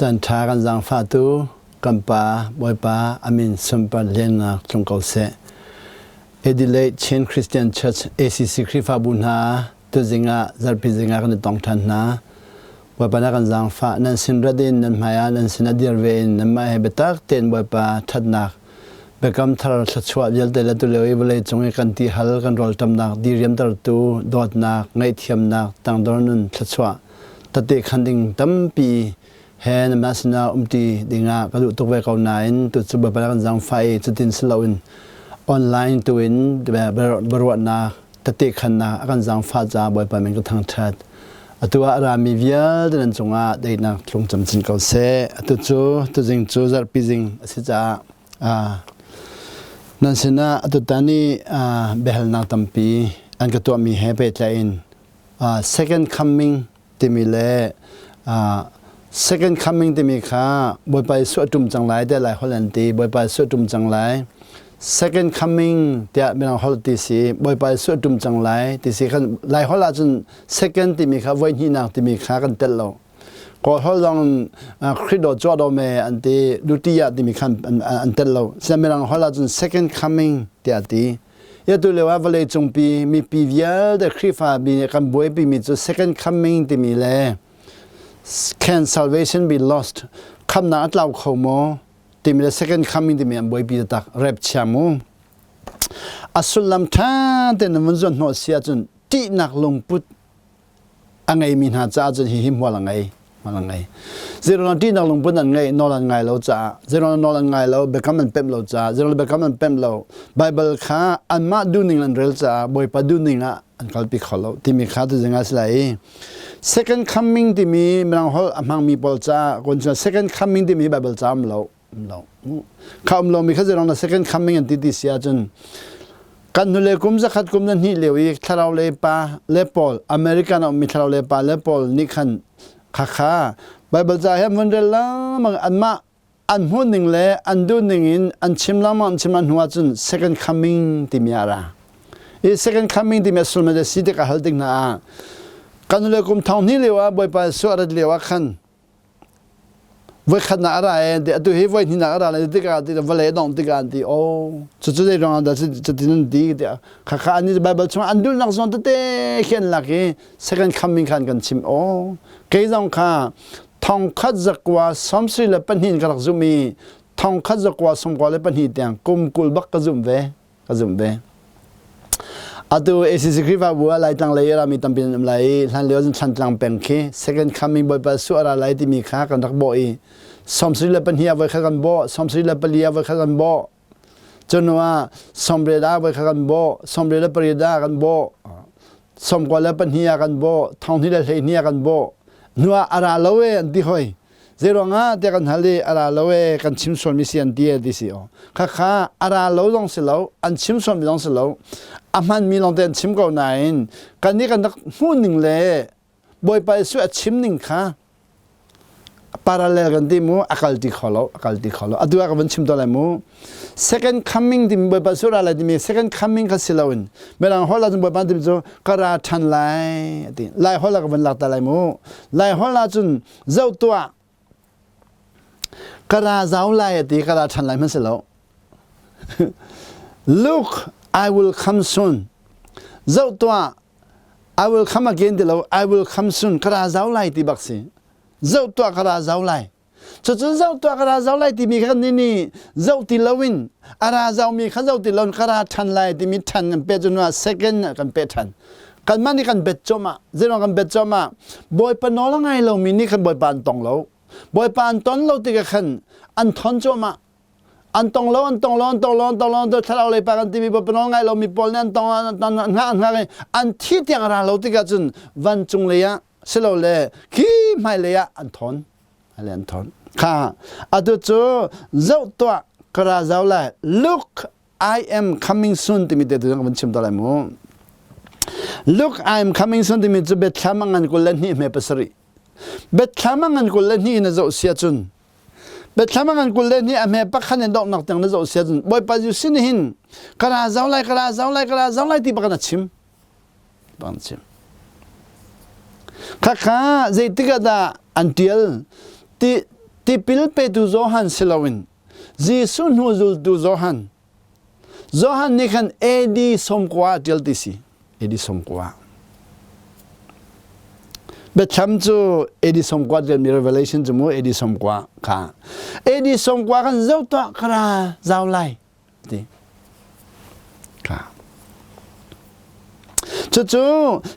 จันทากันจังฟาตูกัมปาบอยปาอามินสมปัลเลนักจงเกาเสเอดิเลตเชนคริสเตียนเชิร์ช ACCC คริฟาบุญฮาตุจิงะจัรพิจิงะกันตองทันนาบอยปานักกันจังฟานันสินระดินนันมายานันสินอดีรเวนนันมาเฮเบตักเต็นบอยปาทัดนักเบกัมทาร์ชัชวาเยลเตลตุเลวิเบเลจงกันที่ฮัลกันรอลตำนักดีเรียมตรตูดอดนักไงเทียมนักตังดอนนุนชัชวาตัดเตคันดิงตั้มปีเฮนมาสนาตีดิงากระดูกตกไปเขาไหนตุจุบไปแล้วกันจังไฟจุดดินสลาวินออนไลน์ตัวอินแบบบรวดนาตัดเตคันนากันจังฟ้าจ้าบ่อยไปมันก็ทางชัดตัวรามีเวียดนั่นจงอาได้นักลงจำสินเขาเสตัวจิงจูจัดปีจิงสิจ้านั่นสินะตัวตานีเบลนาตัมปีอันก็ตัวมีเฮเปตไลน์second coming ที่มีเล่second coming ที่มีค่าบอยไปสวดจุ่มจังไรได้หลายฮอลแลนด์ตีบอยไปสวดจุ่มจังไร second coming เดี๋ยวเป็นฮอลตีสีบอยไปสวดจุ่มจังไรตีสีกันหลายฮอลลาจน second ที่มีค่าวันที่นักที่มีค่ากันเต็มแล้วก็ฮอลลองคริสโดจอดอเมอันที่ดุติยาที่มีค่าอันเต็มแล้วเสมือนฮอลลาจน second coming เดี๋ยวตียาตัวเลวว่าเลยจงปีมีปีเวียเดคริฟาบีกันบวยปีมีจุด second coming ที่มีเลยCan salvation be lost? คำนั้นเราเขาโมที่มี second coming ที่มีอันบวยปีตักเร็บชามูอัสุลัมท่าแต่ในวันจันทร์โนเสียจนที่นักลงพุทธอังไงมีหาจ้าจนหิมว่าลังไงเจริญที่นักลงพุทธอังไงนอลังไงเราจ้าเจริญนอลังไงเราเบคมันเต็มเราจ้าเจริญเบคมันเต็มเราไบเบิลข้าอันมาดูนิ่งอันเรลจ้าบวยปาดูนิ่งอ่ะอันคัลปิขอเราที่มีข้าตัวจังไงสไลsecond coming ที่มีมันฮอลมังมีบอลจ้าคนจะ second coming ที่มีไบเบิลจ้ามเราข้ามเรามีข้าจะลอง second coming อันที่เสียจนกันนู่นเลยกุมจะขัดกุมนั่นนี่เลวอีกทาราเลปาเลปอลอเมริกันมีทาราเลปาเลปอลนี่ขันข้าไบเบิลจ้าเห็นมันเรื่องละมันอันมาอันหุ่นหนึ่งเลยอันดูหนึ่งอินอันชิมละมันชิมันหัวจน second coming ที่มีอะไรอี second coming ที่มีสุดมันจะสิ่งที่เขาหาดิ้งนะกันเลยกุมทางนี้เลยว่าบ่อยไปสวดเลยว่าขันว่าขันน่าอะไรเดี๋ยวตัวเฮฟไว้ที่น่าอะไรที่การที่วันเล่ดองที่การที่โอ้สุดๆเลยรองได้จะที่นั่นดีเดี๋ยวข้าอันนี้ไบเบิลช่วยอันดูนักสอนตัวเต้เขียนหลักเอง second coming ขันกันชิมโอ้เกี่ยงข้าทองคัดจักว่าสมศิลป์ปัญหินกระจุมีทองคัดจักว่าสมกว่าเลยปัญหินเตียงกุมกุลบักกระจุมเวอาตัว ACCC คริฟาบัวไล่ตั้งเลยเรามีตั้งเป็นอะไรท่านเลี้ยวจนชั้นตั้งเป็นขี้ second coming บ่อยไปสู้อะไรที่มีค่ากันรักบ่อยสมศิลป์ปัญญาไว้ข้ากันบ่สมศิลป์ปัญญาไว้ข้ากันบ่จนว่าสมเรดาไว้ข้ากันบ่สมเรดาปริดากันบ่สมกว่าแล้วปัญญากันบ่ท่องที่ได้เฮียกันบ่นัวอะไรละเว้อันที่ห้อยเจริญเดี๋ยวกันฮัลลีอะไรละเว้กันชิมส่วนมีเสียงดีดิสิอ๋อข้าอะไรละต้องสิเราอันชิมส่วนมีต้องสิเราอามันมีลองเดินชิมก่อนไหนกันนี้กันนักหุ่นหนึ่งเลยบ่อยไปสู้ชิมหนึ่งค่ะปาราเลกันที่มูอากาศที่ขอเราอันตัวกันเป็นชิมตัวอะไรมู second coming ที่บ่อยไปสู้อะไรที่มี second coming ก็สิเราอินเมื่อเราหัวเราจนบ่อยไปที่จะกระดาษทันไล่หัวเราก็เป็นหลักแต่ไรมูไล่หัวเราจนเจ้าตัวกระดาษเจ้าไล่ที่กระดาษทันไล่มันสิเรา look I will come soon เจ้าตัว I will come again ที่เรา I will come soon กระดาษเจ้าไล่ที่บักสิเจ้าตัวกระดาษเจ้าไล่จุดเจ้าตัวกระดาษเจ้าไล่ที่มีกันนี่เจ้าที่เราวินอะไรเจ้ามีข้าเจ้าที่เรากระดาษทันไล่ที่มีทันกันเป็นจนว่า second กันเป็นทันกันมันนี่กันเป็นจอมาเจ้ากันเป็นจอมาบ่อยปนอละไงเรามีนี่กันบ่อยปานตองเราบ่อยปานตอนเราที่กันอันทอนจอมาอันตองล้อถ้าเราเลยไปกันที่มีปนองไงเรามีปอลเนี่ยอันตองงานอันที่ที่อะไรเราที่กันจนวันจงเลยอะเสเราเลยขี้ไม่เลยอะอันทอนค่ะอันตัวเจ้าตัวกระเจ้าเลย look I am coming soon ที่มีเด็ดตัวมันชิมตัวอะไรมั้ง look I am coming soon ที่มีจะเบ็ดขามังอันกุลเลนี่ไม่เป็นสรีเบ็ดขามังอันกุลเลนี่น่าจะเสียจนเบ็ดขามังอันกุลเลนี่อเมริกาขันดอกนักแต่งน่าจะเสียจนบ่อยไปอยู่สิหินกระเจ้าเลยที่ปากนัดชิมข้าใจติกาดาอันเดียลที่ ti pil pe tu zohan silawin jisun hu zul tu zohan ni khan edi somkwa jaltisi edi somkwa Betham chu edi somkwa del mi revelation chu mo edi somkwa kha edi somkwa khan zau to khara zau lai ti kha chu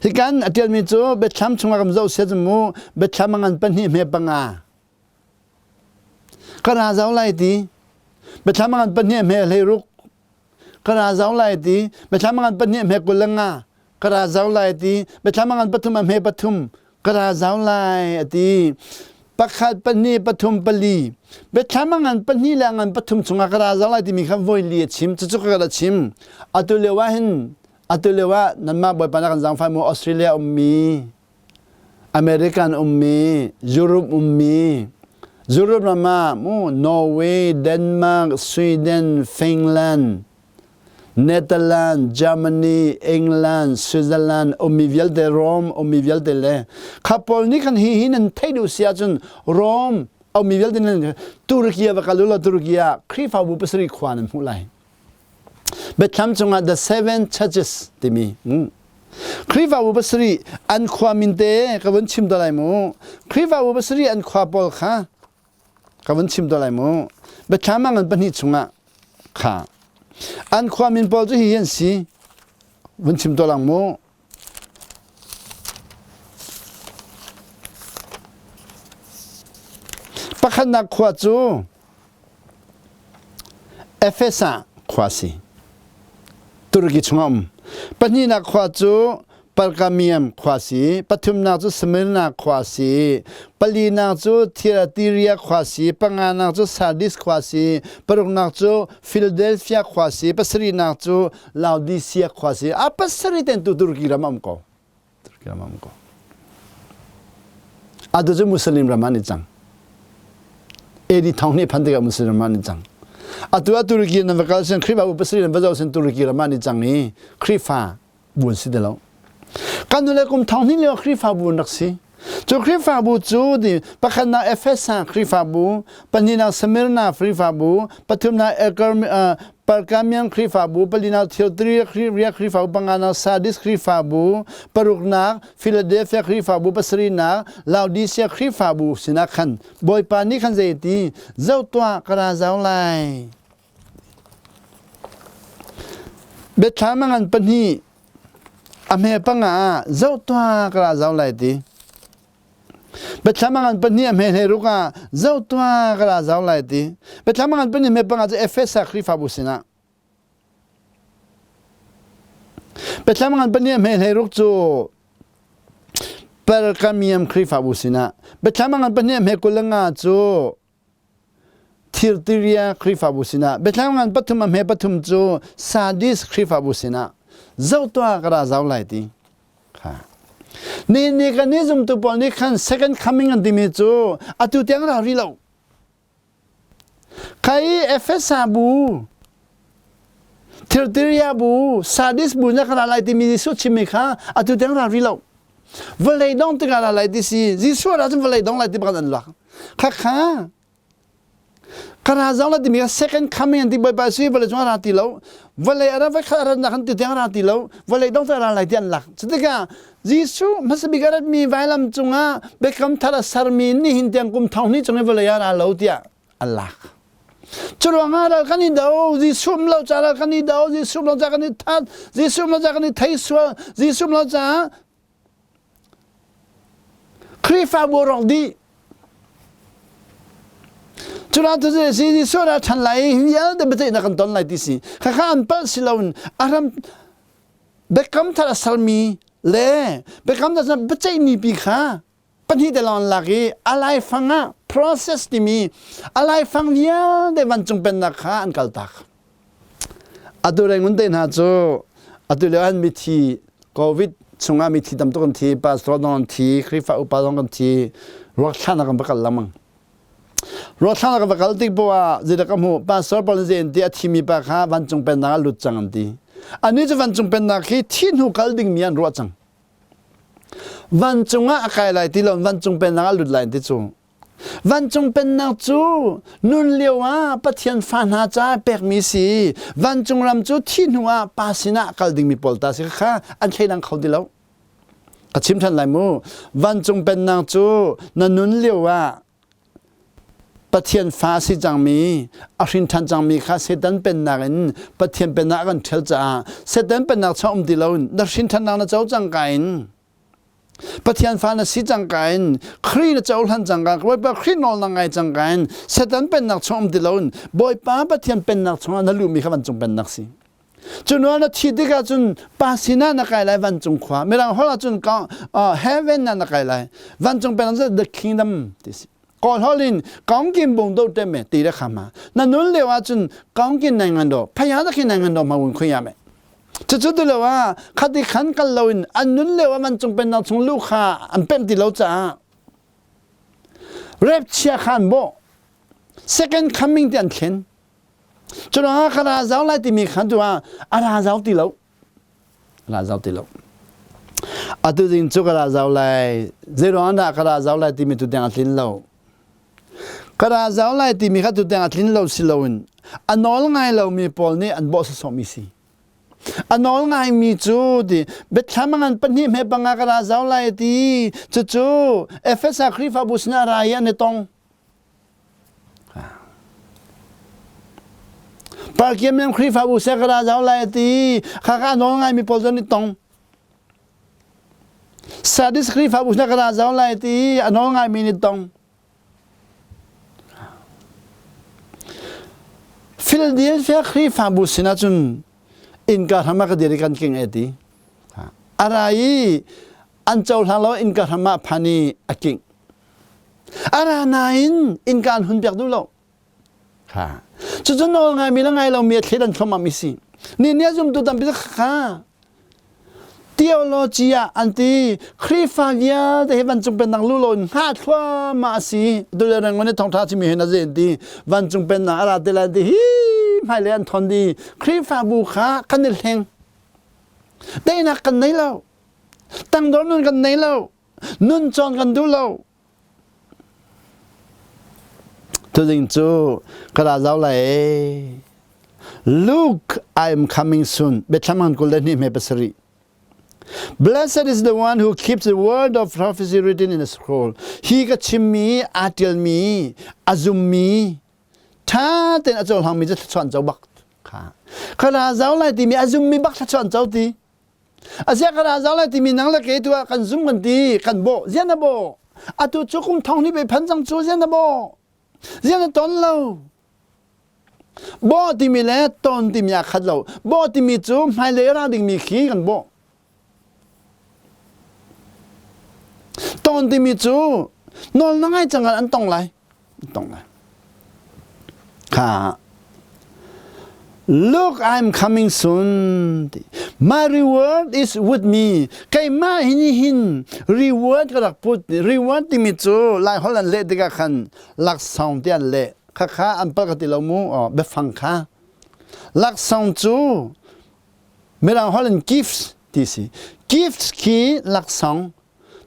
hikan atel mi chu Betham chunga kam zau se chu mo Betham ngan pan hi me panga khara zau lai ti Betham ngan pan hi me le ruk khara zau lai ti Betham ngan pan hi me kulanga khara zau lai ti Betham ngan pathum me pathumกระเจ้าลายอดีประคัดปนีปฐุมปลีเบ็ดทำงานปนีแรงงานปฐุมชงกระเจ้าลายที่มีคำว่าเลียชิมจุกกระชิมอัตุเลวะเห็นอัตุเลวะนั่นมาบ่อยปานกันจังไฟมูออสเตรเลียมีอเมริกันมียุโรปมียุโรปนั่นมามูนอร์เวย์เดนมาร์กสวีเดนฟินแลนด์เนเธอร์แลนด์เยอรมนีอังกฤษสวิตเซอร์แลนด์มีเวลเดโรมมีเวลเดเลขับพอลนี่กันหินันเทดูเสียจนโรมมีเวลเดนตุรกีว่ากัลุลตุรกีคริฟาบุปสริควานันหุ่นไหลเบ็ดทำจงthe seven churches ที่มีคริฟาบุปสริอันความมินเตกับวันชิมตัวไหลมูคริฟาบุปสริอันความพอลค่ะกับวันชิมตัวไหลมูเบ็ดทำงานปนิจงค่ะอันความมินพอลจะเห็นสิวันชิมตัวหลังโมปะขันนักขวาจูเอเฟซัสขวาสิตุรกีชงอมปนีนักขวาจูปาร์กามียมขวาสีปฐุมนาจูสมิรนาขวาสีปลีนาจูทิราติเรียขวาสีปังงานาจูซาดิสขวาสีปรุกนาจูฟิลาเดลเฟียขวาสีปัสรีนาจูลาวดิเซียขวาสีปัสรีเต็นตุรกีรามามโกดูจูมุสลิมรามานิจังเอดีทองนี่พันธุ์กับมุสลิมรามานิจังตัวตุรกีนั่นเป็นการเซ็นคริฟาบุปัสรีนั่นเป็นการเซ็นตุรกีรามานิจังนี่คริฟาบุญสิเดลล์การดูแลกลุ่มทางนี้เรียกว่าคริฟาบูนักสิจูคริฟาบูจูดิปะขันนาเอเฟซัสคริฟาบูปนีนาสมิรนาคริฟาบูปฐุมนาปาร์กามียมคริฟาบูปลีนาเทียตรีคริฟาบูปังงานาซาดิสคริฟาบูปรุกนาฟิลาเดลเฟียคริฟาบูปัสรีนาลาวดิเซียคริฟาบูสินักขันบ่อยปานนี้ขันเจตีเจ้าตัวกระเจ้าไลเบ็ดทามังอันปนีอเมปังอาเจ้าตัวกระเจ้าไหลตีเบ็ดทำงานปนีอเมเฮรุกาเจ้าตัวกระเจ้าไหลตีเบ็ดทำงานปนีเมปังอาจะเอฟเฟซัสคริฟาบุสินะเบ็ดทำงานปนีอเมเฮรุกจูเปอร์กามียมคริฟาบุสินะเบ็ดทำงานปนีอเมกุลงาจูทิรติเรียคริฟาบุสินะเบ็ดทำงานปฐุมอเมปฐุมจูซาดิสคริฟาบุสินะเจ้าตัวกระเจ้าไหลตีค่ะนี่กันนี่จุ่มตัวปอนี่ขัน second coming อันที่มีจูอัตุเตียงเรารีโลใครเอฟเอสบูทิรติริยาบูซาดิสบูนักอะไรที่มีสุดชิมิค่ะอัตุเตียงเรารีโลเวลาดองติกอะไรที่สิจิสุราจุเวลาดองอะไรที่บ้านเราค่ะกระเจ้าละที่มี second coming อันที่บ่อยๆสิเวลาจงราติโลเวลาอะไรไปขนาดนั้นที่เตียงราติโลเวลาดองติอะไรที่อันหลักสุดท้ายจิสุมันสบิการ์มีไว้ลำจงอ่ะเบคำทาร์สาร์มีนี่หินเตียงกุมทองนี่จงเวลาอะไรเราที่อัลลักจรวงอะไรกันนี่ดาวจิสุมเราจะอะไรกันนี่ดาวจิสุมเราจะกันนี่ทัดจิสุมเราจะกันนี่ไทยสัวจิสุมเราจะคริฟาบูรองดีจุดนั้นตัวสิที่สุราชันไหลยันเดบเตนักตอนไหลที่สิข้าอันเป็นสิลาวนอารมเบคำทาร์สาร์มีเล่เบคำทาร์สาร์บัจจัยมีปีข้าปัญหาเดลอนลักกี้อะไรฟังอ่ะ process ที่มีอะไรฟังยันเดวันจงเป็นนักข้าอันกัลตักอัตุเรงุนเดนฮะจูอัตุเลอันมิทีโควิดชงอามิทีตำตุกันทีปาสโตรดอนทีคริฟาอุปาดอนกันทีรักชาติกันประกันละมั้งรถทางกับการติดบัวจะได้กำหูป้าสอบปนเจนที่ทีมีปากหาวันจงเป็นนักลุจังอันดีอันนี้จะวันจงเป็นนักที่ทิ้งหูกัลดิ่งมีอันรัวจังวันจงอ่ะใครไหลที่เราวันจงเป็นนักลุดไหลที่จู วันจงเป็นนักจูนุนเลียวว่าปะเทียนฟานหาจ้าเปกมีสีวันจงรำจูที่หัวปาสินะกัลดิงมีปอลตาสิค่ะอันใช่ดังเขาดีแล้วกระชิมทันไหลมูวันจงเป็นนักจูนันนุนเลียวว่าปะเทียนฟ้าสิจังมีอรินทันจังมีค่ะเสดันเป็นนักอินปะเทียนเป็นนักกันเทลจ้าเสดันเป็นนักชอบดีแล้วนักชินทันนักเจ้าจังกันปะเทียนฟ้าน่ะสิจังกันครีน่ะเจ้าทันจังกันไว้ปะครีนอลนังไงจังกันเสดันเป็นนักชอบดีแล้วบ่อยป้าปะเทียนเป็นนักชอบนั่นรู้มีค่ะวันจงเป็นนักสิจนวันที่ดีกันจนปาสินะนักไกลวันจงขวาไม่รังหัวจนก็heaven นักไกลวันจงเป็นนัก the kingdom ที่สิก่อนฮอลินกองกินบุงโดเต็มตีได้ขมานั่นนู้นเลยว่าจนกองกินในงานดอกพยาตะกินในงานดอกมาวุ่นคุยามจะจุดเลยว่าคดีขันกันเราอันนู้นเลยว่ามันจงเป็นนักชงลูกค้าอันเป็นที่เราจะเรียบเชียขันโบ second coming ที่อันเข็นจนว่าคาราเจ้าไล่ที่มีขันตัวอาราเจ้าที่เราอาราเจ้าที่เราอาตุจิงจุกราเจ้าไล่เจรวันดาคาราเจ้าไล่ที่มีตุเตียงทิ้งเราคาราเจ้าไล่ที่มีขันตุเตียงทิ้งเราสิเราอันนอลไงเรามีปอลนี่อันบอสสมิสีอันนอลไงมีจูดิเบ็ดทำงานปนิมให้บังคาราเจ้าไล่ที่จูเอฟเอสคริฟาบุษนารายันในตองปากเกียมยังคริฟาบุษนาราเจ้าไล่ที่ข้าข้านอลไงมีปอลนี่ตองสาดิสคริฟาบุษนักราเจ้าไล่ที่อันน้องไงมีนิดตองฟิลเดลเฟียคริฟาบุษนะจุนอินการทำมากระเดียกันเก่งเอตีอะไรอันเจ้าทางเราอินการทำมาพันีอกิ่งอะไรนั่นอินการหุ่นเปียกดูเราจุดน้องไงมีแล้วไงเรามีเทดันเข้ามามิสินี่เนี่ยจุ่มตัวดำไปสักข้าteologia anti Christiania de van chung pen nang lulon ha thwa ma si du le rang ne thong tha chi mi hena zen ti van chung pen na ara te la di hi mai le an thon di Christa bu kha kan ne heng dai na kan nei lo tang don nun kan nei lo nun chon kan du lo tu ding chu kara zau lai look I am coming soon be thaman ko le ni me pasari Blessed is the one who keeps the word of prophecy written in the scroll. He got chimmi, atil mi, azumi. Ta ten azol hang mi just chuan zau bak. Kara zau lai ti mi azumi bak chuan zau ti. Asia kara zau lai ti mi nang la ke tu kan zum kan ti kan bo. Zian na bo. Atu chukum thong ni be phan jang chu zian na bo. Zian na ton lo. Bo ti mi le ton ti mi khat lo. Bo ti mi chu mai le ra ding mi khi kan bo. ตอนที่มีจูนอนนั่งให้จังกันอันต้องไรค่ะ Look I'm coming soon My reward is with me ใครมาหิน reward ก็หลักพูด reward ที่มีจูไล่ฮอลแลนด์เละดีกันคันหลักสองเดียนเละค่ะอันปกติเรามูเบฟังค่ะหลักสองจูไม่รังฮอลแลนด์ gifts ที่สิ gifts คือหลักสอง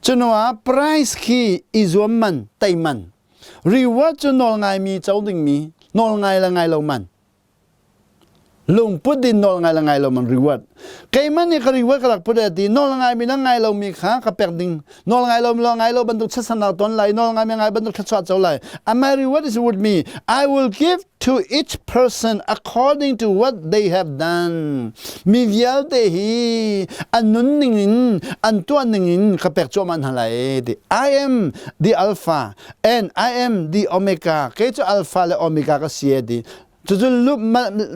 จนว่า price คืออิจวมันไตมัน reward จนนอลไงมีเจ้าดึงมีนอลไงละไงเรามันลุงพูดดินนอลไงละไงเรามัน reward ใครมันนี่ก็ reward ก็หลักพูดดีนอลไงมีละไงเรามีค่ากับแปลกดิ่งนอลไงเราบรรทุกชัดสนาต้นไหลนอลไงมีไงบรรทุกชัดเจ้าไหล and my reward is with me I will give to each person according to what they have done มีเยอะเดีอันนู้นหนึ่งอันตัวหนึ่งกับแปลกจอมันอะไรดิ I am the alpha and I am the omega แค่จะ alpha และ omega ก็เสียดิจุดลุ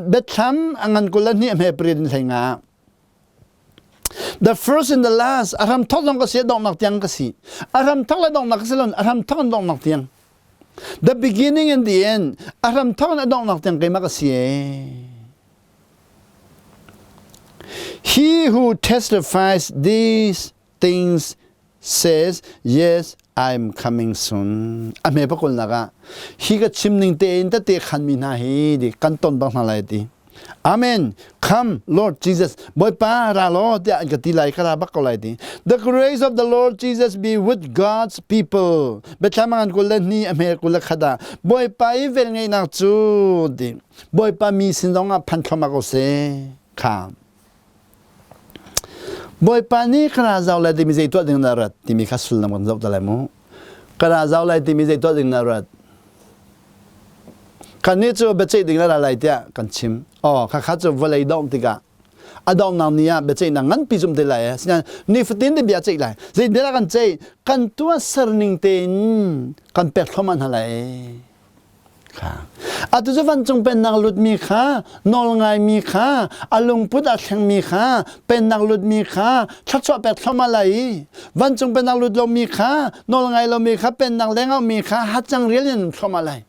เบ็ดทำอันนั้นกุลนี่ไม่เปลี่ยนใช่ไหม The first and the last อารมณ์ทั้งก็เสียดอกนักเตียงก็สิอารมณ์ทั้งและดอกนักเสียอารมณ์ทั้งดอกนักเตียง The beginning and the end อารมณ์ทั้งและดอกนักเตียงก็ไม่ก็เสีย He who testifies these things says yes I'm coming soon อเมริกาคนละก็ฮีก็ชิมหนึ่งเตนแต่เตะขันมีนาฮีดิกันต้นบางอะไรดีอาเมน Come, Lord Jesus. Boy pa ralo ti an katilay karabak ko lay ti. The grace of the Lord Jesus be with God's people. Betlamangan ko lang ni Amer ko khada. Boy pa ivel ngay na chu ti. Boy pa mi sinong pan thoma ko se. Come. Boy pa ni kara zaw lay ti mi zay to ding narat ti mi kasul na mo zaw talay mo. Kara zaw lay ti mi zay to ding narat. Kan ni chu becei ding la lai tia kan chim kha kha chu volei dong tika adong nam nia becei na ngan pi zum de lai sian ni futin de bia chei lai zai de la kan chei kan tua serning ten kan pet khoman halai kha atu zu van chung pen nang lut mi kha nol ngai mi kha alung put a thang mi kha pen nang lut mi kha chat chwa pet khoma lai van chung pen nang lut lo mi kha nol ngai lo mi kha pen nang leng mi kha ha chang rian khoma lai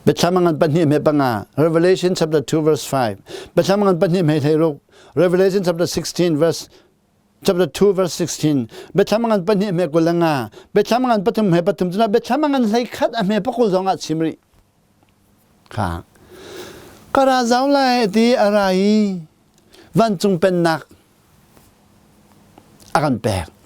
Betlamangan panhi me panga Revelation chapter 2 verse 5 Betlamangan panhi me thairuk Revelation chapter 2 verse 16 Betlamangan panhi me kulanga Betlamangan pathum me pathum juna Betlamangan lai khat me pakul zonga chimri kha kara zawla ti arai van chung pen nak akan pek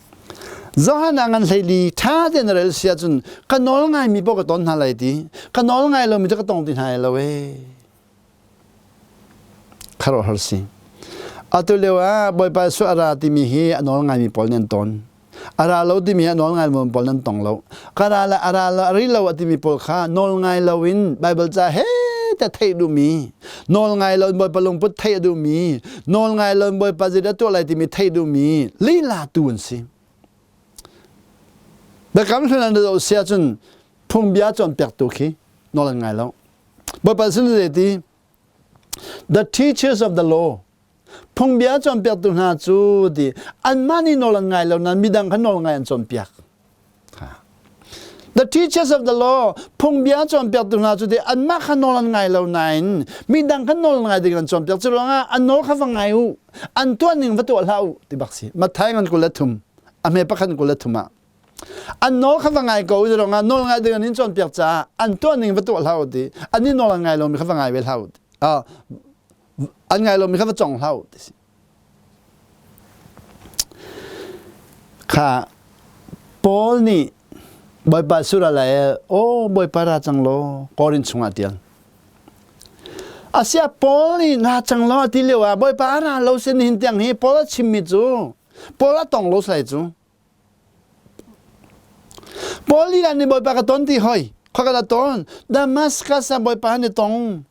Zohan angan leili tha den rel sia chun kanol ngai mi bok ton halai ti kanol ngai lo mi ka tong tin hai lo we kharo harsi atulewa boy pa su ara ti mi hi anol ngai mi pol nen ton ara lo ti mi anol ngai mo pol nen tong lo kara la ara la ri lo ti mi pol kha nol ngai lo win bible cha he ta thai du mi nol ngai lo boy pa long put thai du mi nol ngai lo boy pa ji da to lai ti mi thai du mi li la tuan si But come to another certain Pumbia John Pertuki, no longer long. But personally, the teachers of the law, Pumbia John Pertuna Judi, and money no longer long, and Midang no longer and John Piak. The teachers of the law, Pumbia John Pertuna Judi, and Maka no longer long 9, Midang no longer and John Pertuna, and no have an eye, and turning what to allow the Baxi, Matang and Coletum, a Mepakan Coletuma. An no kavangai go wrong, and no longer the Ninson Piazza, and turning the two loud, and in no longer long kavangai will hold. And I long have a song loud. Ka Paul ni boy basura la boy para chang lo, Corin Sumatian. Asia Paul ni na chang lo tilewa, boy para lo sin hintiang he, Paula chimmi zu, Paula tong lo sai zu. Poli la ni boy pa katon ti hoy khakala ton Damascus sa boy pa ni tong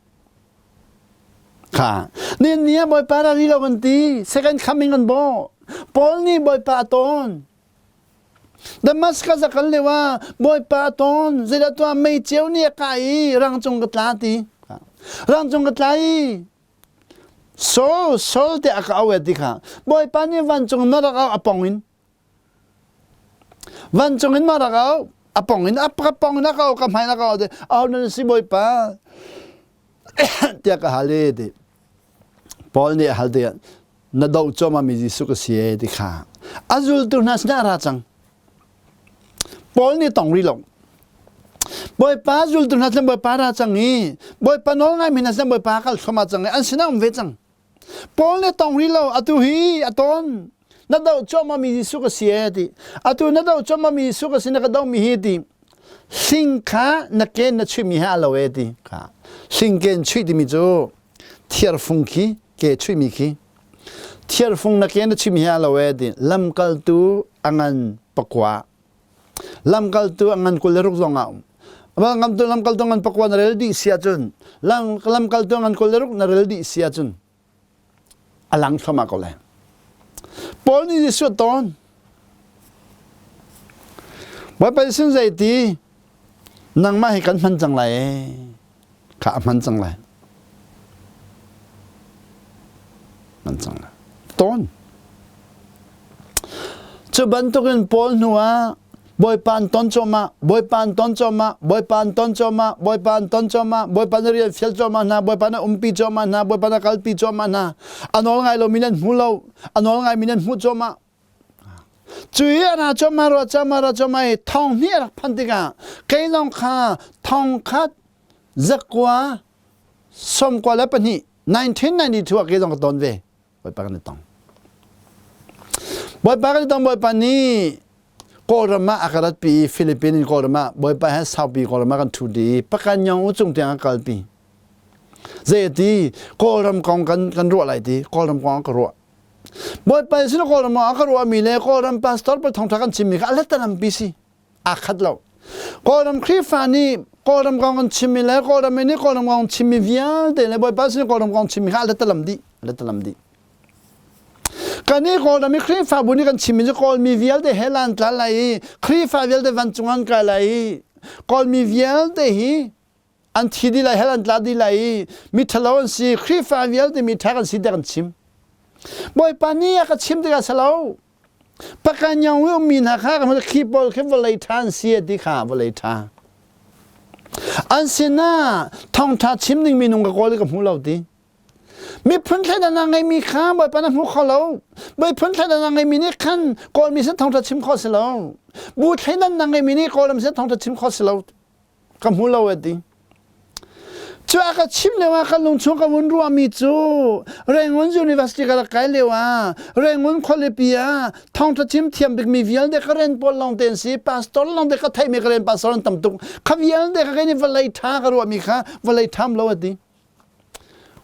kha ni nia boy para ri lo ganti second coming on bo Paul ni boy pa ton Damascus sa kallewa boy pa ton zela to mai cheu ni kai rang chung gatla ti rang chung gatla i so te akawe ti kha boy pa ni van chung na ra apongin Van chung in marakaw, apongin, apakapongin nakaw, kamay nakaw, na si boy pa. Tiyak kahali, Paul ni halde, na daw choma mi Jisu ko siya, di ka. Azul tu nas na rachang. Paul ni tong rilong. Boy pa, azul tu nas na boy pa rachang ni. Boy pa no nga minas na boy pa kal kumachang, an sinang vechang. Paul ni tong rilong, atuhi, aton. Nadaw choma mi Jisu ko siya, atu nadaw choma mi Jisu ko sinakadaw mi hiti. Singka na ken na chimmi ha alaweti ka. Singken chiti mi jo. Tiar fungki ke chimmi ki. Tiar fung na ken na chimmi ha alaweti. Lam kaltu angan pakwa. Lam kaltu angan kuleruk zonga. Lam kaltu angan pakwa na reldi siya chun. Lam kaltu angan kuleruk na reldi siya chun. Alang sama ko le. Paul ni Jisu ton. Wapay sin zay ti. Nang mahikan man chang lai. Ka man chang lai. Man chang lai. Ton. Chubantukin Paul nuwa. Boy pan ton choma, boy pan ton choma, boy pan ton choma, boy pan ton choma, boy pan real fiel choma na, boy pan umpi choma na, boy pan kalpi choma na. Anol ngai lo minan mulo, anol ngai minan mu choma. Chuya na choma ro choma e thong ni ra phantiga. Kailong kha thong khat จักว่าสมกว่าแล้วปนี่1992ก็ต้องกระต้นเว้บ่อยปากกันต้องบ่อยปากกันต้องบ่อยปานี้กอรมาอาการปีฟิลิปปินส์กอรมาบ่อยปาให้ซาปีกอรมากันทุดีปากกันยังอุจุงเตียงกัลปีเจตีกอรมกองกันรัวอะไรตีกอรมกองกันรัวบ่อยปาสินกอรมากันรัวมีเลยกอรมพาสตอร์ไปท่องทางกันชิมมีกันอะไรแต่ลำปีสิอาคัดเรากอรมคริฟานีกอรมกองกันชิมมีเลยกอรมนี่กอรมกองชิมมีวิญเดนบ่อยปาสินกอรมกองชิมมีกันอะไรแต่ลำดีอะไรแต่ลำดีกันนี้กอลมีครีฟ้าบุญกันชิมจะกอลมีวิลเดเฮลันตาไลครีฟ้าวิลเดวันจุงันกาไลกอลมีวิลเดฮีอันที่ดีไลเฮลันตาดีไลมีทะเลาะสิครีฟ้าวิลเดมีทากันสิเดกันชิมบ่อยปานี้ก็ชิมเดกันสลาวปากกันยังวิวมีนะค่ะมันคีบอลคีบอลเลยทานเสียดีค่ะบอลเลยทานอันเสนาท่องท่าชิมหนึ่งมีนุ่งกับกอลกับหูเราดีมีพื้นที่ด้านในมีข้าบ่อยปานหัวเขาเราบ่อยพื้นที่ด้านในมีนี่ขันก่อนมีเส้นทางทัดชิมข้อสิเราบูทให้ด้านในมีนี่ก่อนมีเส้นทางทัดชิมข้อสิเราคำหัวเราเอ็ดดีจ้าก็ชิมเลยว่าก็ลงช่วงก็วุ่นรัวมีจูเร่งวันยูนิเวอร์ซิตี้ก็ละไกลเลยว่าเร่งวันคอลเลปีอาทางทัดชิมเทียมเด็กมีวิลเด็กเรียนปอลลองเต็นสีพาสตอร์ลองเด็กก็ไทยมีเรียนพาสตอร์ตั้มตุกข้าวิลเด็กก็นี่วันเลยท่าก็รัวมีข้าวันเลยทำเราเอ็ดดี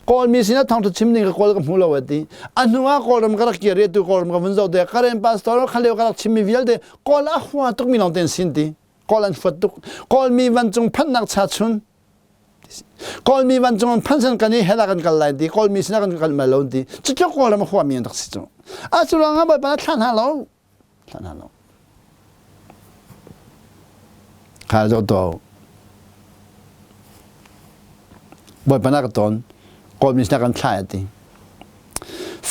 กอลมีสินะทางทุชิมนี่ก็กอลกับหูเราเวทีอันนู้นกอลมันก็รักเกียรติกอลมันก็มันจะเด็กการเรียนพาสตอร์เขาเรียกว่าชิมมีวิลเดกอลหัวตุกมีน้องเต็นสินดีกอลอันฟัดตุกกอลมีวันจงพันนักชาชุนกอลมีวันจงพันสันกันนี่เฮลักันกันไลดีกอลมีสินะกันมาลงดีจุดจุดกอลมันหัวมีอันตักสิจุอาจุลังอ่ะบ่อยปานท่านหาเราข้าจะตัวบ่อยปานนักตอนกอลมีสนักกันใช่ดิ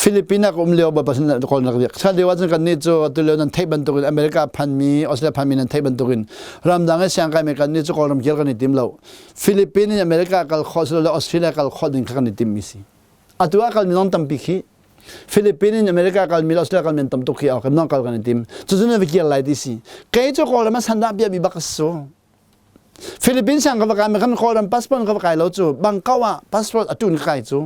ฟิลิปปินส์ก็เลี้ยวแบบนั้นกอลนักเรียกชาติว่าจะกันนี่จู่ตัวเลี้ยวนั้นไทยบรรทุกอเมริกาพันมีออสเตรเลียพันมีนั้นไทยบรรทุกรำดังให้เสียงกันเมกันนี่จู่กอลมันเกี่ยวกันในทีมเราฟิลิปปินส์อเมริกากับข้อสุดแล้วออสเตรเลียกับข้อดิ่งกันในทีมมิสิอัตัวกันมีน้องตั้มพิคีฟิลิปปินส์อเมริกากับมีออสเตรเลียกับมีตั้มตุกีเอากันน้องกันในทีมจู่จู่เนี่ยวิกิอะไรดิสิแค่จู่กอลมันสันดาบมีบักสู้ฟิลิปปินส์สั่งกับการมันกอลมันพาสปอร์ตกับการเราจู่บังกว่าพาสปอร์ตตุนใครจู่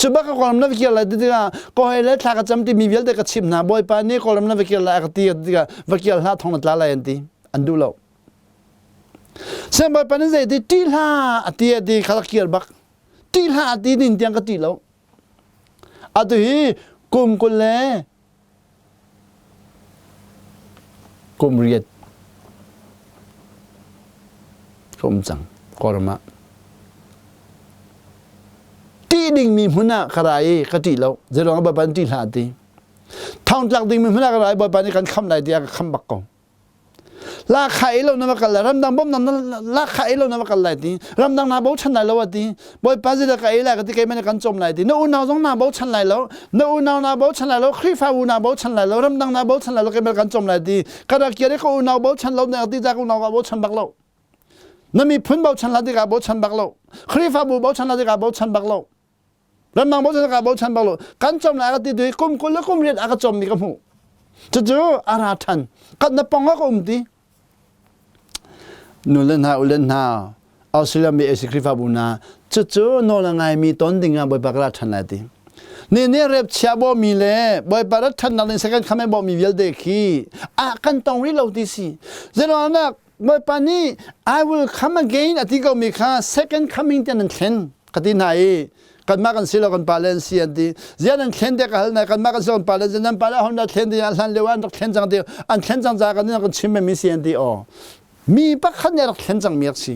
จุบักก็ความนักวิเคราะห์อะไรดีกันก็ให้เล็กทางกระจำที่มีวิลเด็กกระชิมนะบ่อยปานนี้ความนักวิเคราะห์อะไรกันที่ดีกันวิเคราะห์หาทองตลาดอะไรอย่างที่อันดูเราเช่นบ่อยปานนี้จะตีล่าที่ดีขลักเกียร์บักตีล่าที่ดินเตียงกันตีเราอันที่กุมกุลเล่กุมเรียดกุมจังกอรมาที่ดิ่งมีหัวหน้าใครก็ตีเราจะลองบ่อยปานตีล่าที่ทางจากดิ่งมีหัวหน้าใครบ่อยปานนี้กันคำไหนที่คำบักกงลาไข่เราเนี่ยมากันเลยรำดังบ่มนั้นลาไข่เราเนี่ยมากันเลยที่รำดังนาบ่ชันไหลแล้วว่าที่บ่อยปานจะได้ไข่แล้วก็ที่ไข่ไม่ได้กันจมไหลที่นู่นเอาต้องนาบ่ชันไหลแล้วนู่นเอานาบ่ชันไหลแล้วครีฟ้าอูนาบ่ชันไหลแล้วรำดังนาบ่ชันไหลแล้วก็ไม่ได้กันจมไหลที่กระดาษเกียร์ก็อูนาบ่ชันแล้วเนี่ยที่จากอูนาบ่ชันบักแล้วนั่นมีพื้นบ่ชันแล้วที่กับบ่ชันบักแล้วครีฟ้าบูบ่ชันแล้วที่กับบ่ชันบักแล้วรำดังบ่ชันกับบ่ชันบักแล้วกันจมไหลก็ที่ด้วยกุมกุลแล้วกุมเรียนอากาจมมีกับหูจู่ๆอาราทันกันนับปองก็อุ้มที่นูเล่นหาอุเล่นหาออสเตรเลียมีเอซิคริฟาบุนาจู่ๆโน่นไงมีต้นดิ่งอ่ะบ่อยปากรัฐทันเลยทีนี่เรียบเชียบ่มีเลยบ่อยปากรัฐทันนั่นสักการคำไม่บ่มีวิลเด็กขี้กันต้องรีโหลดดิสิเจ้าหน้าบ่อยปานี้ I will come again อธิกรมีค่า second coming ที่นั่นเช่นกันที่ไหนกันมากันสิเรากันปาเลนเซียนดีเจ้านั่นเช่นเด็กกันกันมากันสิเรากันปาเลนเซียนนั่นปาเลนคนนั้นเช่นดีอันนั้นเลวันนักเช่นจังเดียวอันเช่นจังจากกันนี่กันชิมไม่มีเซียนดีอ๋อมีปักขันเนี่ยรักเข็นจังเมียสิ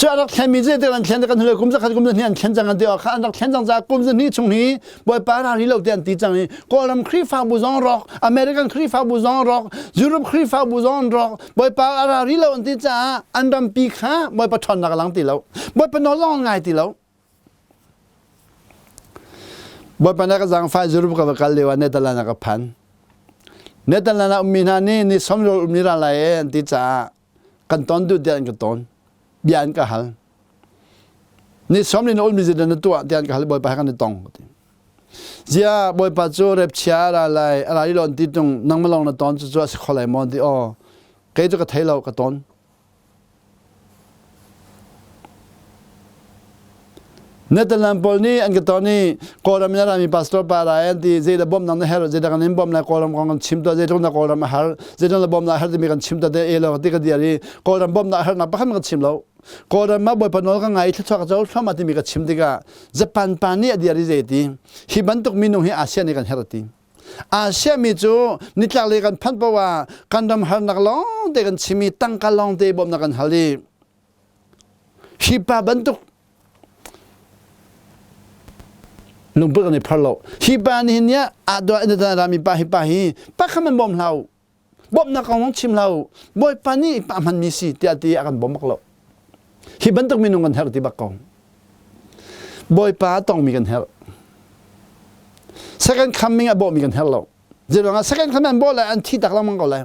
จะรักเข็นมีเจตกันเข็นกันเลยกุมจะขัดกุมจะเนี่ยเข็นจังกันเดียวขันรักเข็นจังจากกุมจะนี่ตรงนี้บ่อยปาราลีเราเดียนตีจังนี่ก็ลำครีฟ้าบุษองรอกอเมริกันครีฟ้าบุษองรอกยุโรปครีฟ้าบุษองรอกบ่อยปาราลีเราตีจ้าอันดำปีข้าบ่อยปะทอนนักหลังตีเราบ่อยปะนอนร้องไงตีเราบ่อยปะนักจังไฟยุโรปกับกันเลยว่าเนเธอร์แลนด์กับพันเนเธอร์แลนด์มีนานี่สมรภูมิอะไรที่จะกันตอนดูเดียนกันตอนเบียนกันหันนี่สมรภูมิจะเดินตัวเดียนกันหันบ่อยไปกันในตองเจ้าบ่อยไปจู่เร็บเชียร์อะไรหล่นที่ตรงนั่งมาลองในตอนจู่ๆสิขอไหลมอนที่อ๋อเกย์จะกระเทยเรากันตอน เนตลัมปอลนี่อันก็ตอนนี้กอรามนารามีพาสตอร์ปาราเอนที่เจดบอมนั่งในเฮร์เจดกันนิมบอมในกอรามกันชิมตัวเจดงนักกอรามฮาร์เจดงนักบอมในเฮร์ที่มีกันชิมตัวเดเอลก็ที่กันดีอารีกอรามบอมในเฮร์นับพักมันกันชิมแล้วกอรามมาบ่อยปนอลก็ไงที่ชอบกับเจ้าชอบมาที่มีกันชิมที่ก็จะปันปานี่ดีอารีเจตีฮิบันตุกมินุฮิอาเซียนในกันเฮร์ตีอาเซียมีจูนิจากเลยกันพันปว่ากันดำฮาร์นักลองเตกันชิมีตั้งกันลองเตบอมนักกันฮารีฮิปาบันตุกลุงพูดกันในพระโลกฮิบานีเนี่ยอาดอยนรามีปาฮิปาฮีปะขมันบ่มเราบ่มนักของชิมเราบ่อยปานี่ปะมันมีสิที่อาทิอากันบ่มมักเราฮิบันต้องมีนุ่งกันเฮรที่บักกองบ่อยปาต้องมีกันเฮร second coming บ่มีกันเฮรเราเจ้าว่า second coming บ่ละอันที่ตักละมังก็เลย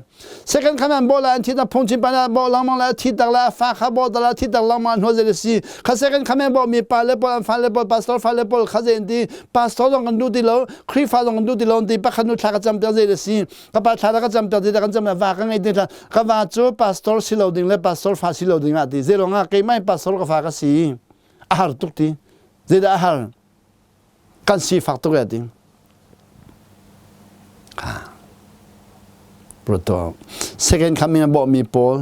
second coming บ่ละอันที่ตักพงจิปนาบ่ละมังละที่ตักละฟ้าขบ่ละที่ตักละมันหัวเจริญข้า second coming บ่มีปาเลปอลฟ้าเลปอลพาสตอร์ฟ้าเลปอลข้าเจนที่พาสตอร์ต้องกันดูที่เราคริฟ้าต้องกันดูที่เราที่ปะขนุทากจำเตอเจริญกับปะทากจำเตอที่กันจำว่ากันไงที่กับว่าจูพาสตอร์สิเราดิ่งเลยพาสตอร์ฟ้าสิเราดิ่งอ่ะที่เจ้าว่าเกี่ยไม่พาสตอร์กับฟ้าก็สิอาหารทุกที่เจ้าอาหารกันสิฟักตัวอ่ะที่โปรโต second coming บ่มีปอล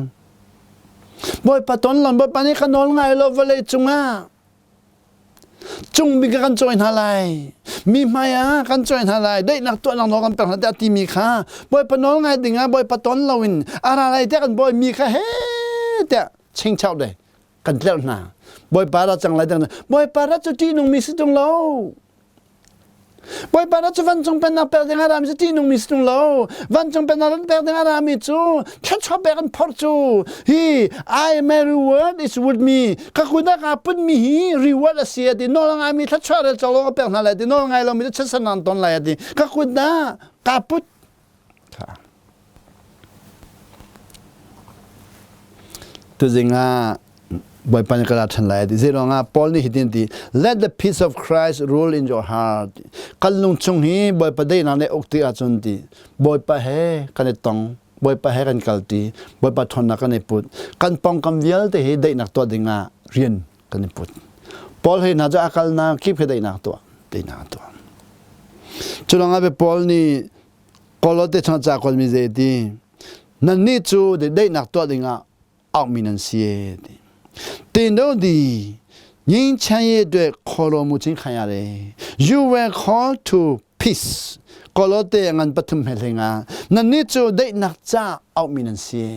บ่อยปะตอนหลังบ่อยปะนี่ขนมไงเราเลยจุงอ่ะจุงมีกันจอยหาไรมีมายากันจอยหาไรได้นักตัวนักนกันเป็นหัวที่มีค่าบ่อยปะน้องไงดิ่งอ่ะบ่อยปะตอนเราวินอะไรแต่กันบ่อยมีค่าเฮ้แต่ชิงเช่าเลยกันเจ้าหน้าบ่อยปะเราจังไรจังนั้นบ่อยปะเราจะที่นุ่งมีสิตรงเราบ่อยปาราชวันจงเป็นนักเปิดงานรามิสที่นุ่งมิสตุงโลวันจงเป็นนักเปิดงานรามิจูฉันชอบเปิดพอร์จูฮี I may reward is with me ข้าคุณนักอาปุ่นมีฮี reward เสียดีโน่งไงมีทัชชาเรจโลก็เปิดนั่นแหละดีโน่งไงเรามีทัชชานันตอนไหนดีข้าคุณนักอาปุ่นตัวจริงอ่ะบ่อยปัญญากระทันเลยดิเจ้าว่าปอลนี่หินดี let the peace of Christ rule in your heart คันลุงชงฮีบ่อยประเดี๋ยวนั้นในอกที่อาจารย์ดีบ่อยปะเฮกันในตองบ่อยปะเฮกันกัลตีบ่อยปะทนนักกันในปุตกันปองคำเวียลที่เฮได้นักตัวดิ่งอ่ะเรียนกันในปุตปอลเฮน่าจะอาการนักคิดเฮได้นักตัวจุลงอาเปปอลนี่กอลเตชันจากคนมีเจดีนั่นนี่จูได้นักตัวดิ่งอ่ะเอามีนันเสียดีตีนดูดียิ่งใช้ด้วยขอรมุจิงขยายเลย you were called to peace ก็แล้วแต่งานปฐมเหตุงานนั่นนี่จะได้นักจ้าเอามีนันเสีย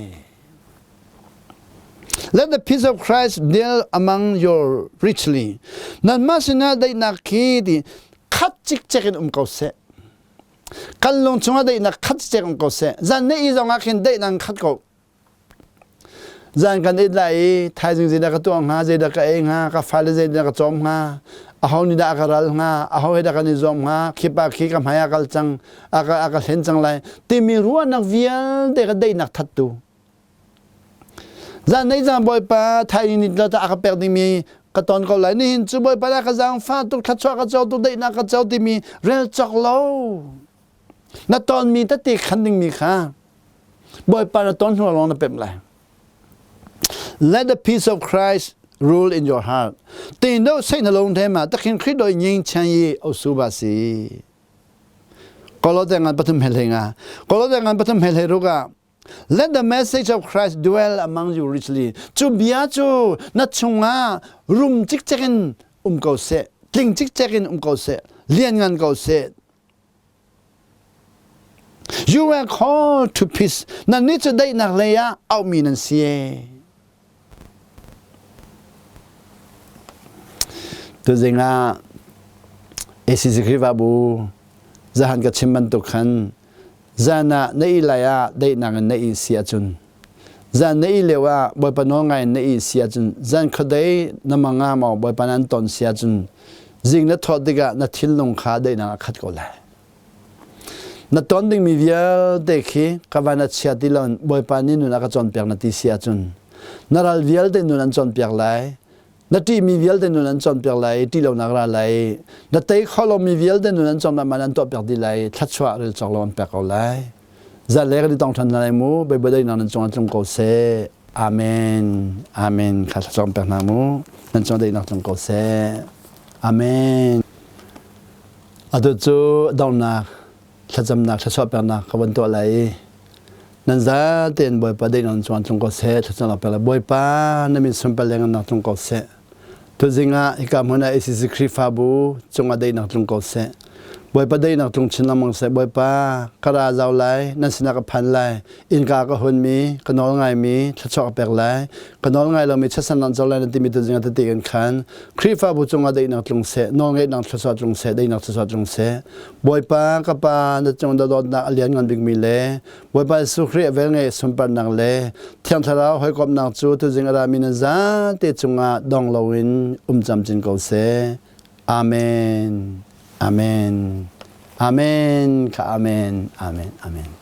let the peace of Christ dwell among you richly นั่นมาสินะได้นักขี้ดีคัดจิกเจกันเขาเสกันลงชงได้นักคัดจิกเจกันเขาเสจันนี่อีจงอาคินได้นักคัดเขาจานกันอีไลไทยจึงจะได้กระตัวงาจะได้กระเองฮะกระฟ้าจะได้กระจอมฮะเอานี่ได้กระรัลฮะเอาให้ได้กระนิจอมฮะขีปากขีกับหายากลจังอากาศเห็นจังไรที่มีรั้วนักเวียนได้ก็ได้นักทัดตูจานในจานบ่อยป้าไทยนี่เราจะอากาศเปิดที่มีกระตอนเขาไหลนี่เห็นจูบ่อยป้าได้กระจังฟ้าตุกทัดชัวกระเจ้าตุกได้นักกระเจ้าที่มีเรื่องจักรโลนัตอนมีตัดติขันดิ่งมีค่ะบ่อยป้าตอนหัวลองนับเป็นไรLet the peace of Christ rule in your heart ตีนดูสิ่งนั้นลงเทมาตะเคียนคริสโดยยิงชัยเอาสุบาสีก็เราแต่งงานปฐมเหตุงาก็เราแต่งงานปฐมเหตุรู้กะ Let the message of Christ dwell among you richly จูเบียจูนัดชงารุมจิกเจกันเกาเสจริงจิกเจกันเกาเสเลียนงานเกาเส You were called to peace นั่นนี่จะได้นักเลยะเอามีนันเสียตัวจริงอ่ะACCCคริบาบูจะหันกับชิมมันตุกันจะน่ะในอีไลอ่ะได้นังในอีเสียจุนจะในอีเลวะบ่อยปนองไงในอีเสียจุนจะขดได้น้ำมังงามบ่อยปนันตอนเสียจุนจริงนัดทอดดิกะนัดทิลลงขาได้นังขัดก็เลยนัดตอนดิ่งมีเวียเด็กขี้กับวันนัดเสียดิลอนบ่อยปานินุนักจอนเปียกนัดที่เสียจุนนัดรัลเวียลเดนุนันจอนเปียกเลยนัดที่มีเวียลเดนุนันจอนเปียกเลยที่เรานักราเลยนัดที่เขาเรามีเวียลเดนุนันจอนมานันตัวเปียกดีเลยทัดชัวร์เรื่องจากเราเปียกเอาเลยจะเลี้ยงที่ต้องทำอะไรมูไปบ่ได้นันจอนจงโกเซอาเมนอาเมนข้าจอนเปียกนามูนันจอนได้นักจงโกเซ อาเมนอาตุจูดาวนักถ้าจำนักถ้าชอบแบบนักขวันตัวอะไรนั่นจะเตียนบ่อยประเด็นนั้นจวนตรงก็เสะถ้าจะนับไปแล้วบ่อยป้านั่นมีส่วนเป็นแรงนักตรงก็เสะตัวจริงอ่ะอีกคำหัวหน้า ACCC คริฟาบูจงอได้นักตรงก็เสะบ่อยประเด็นนักตรงชินมังเสะบ่อยป้ากระดาษเอาไล่นั่นสินักพันไล่อินกาก็หุ่นมีขนมไงมีถ้าชอบแบบไล่ขนมไงเรามีชัศนันเจ้าไล่นั่นที่มีตัวจริงอ่ะที่กันขันคริฟาบูจงอได้นักตรงเสะนอนไงนักทศวรรษตรงเสะได้นักทศวรรษตรงเสะบ่อยป้ากระปานั่นจงดอดนักเลี้ยงเงินบิ๊กมีเล่บ่อยป้าสุขเรียเวงไงสมปันนักเล่เที่ยงทาราให้กบนักจูตัวจริงอ่ะมีนั่นจะที่จงอ่ะดองลาวินจำจินก็เสะอาเมนอาเมนอาเมนค่ะอาเมนอาเมนอาเมน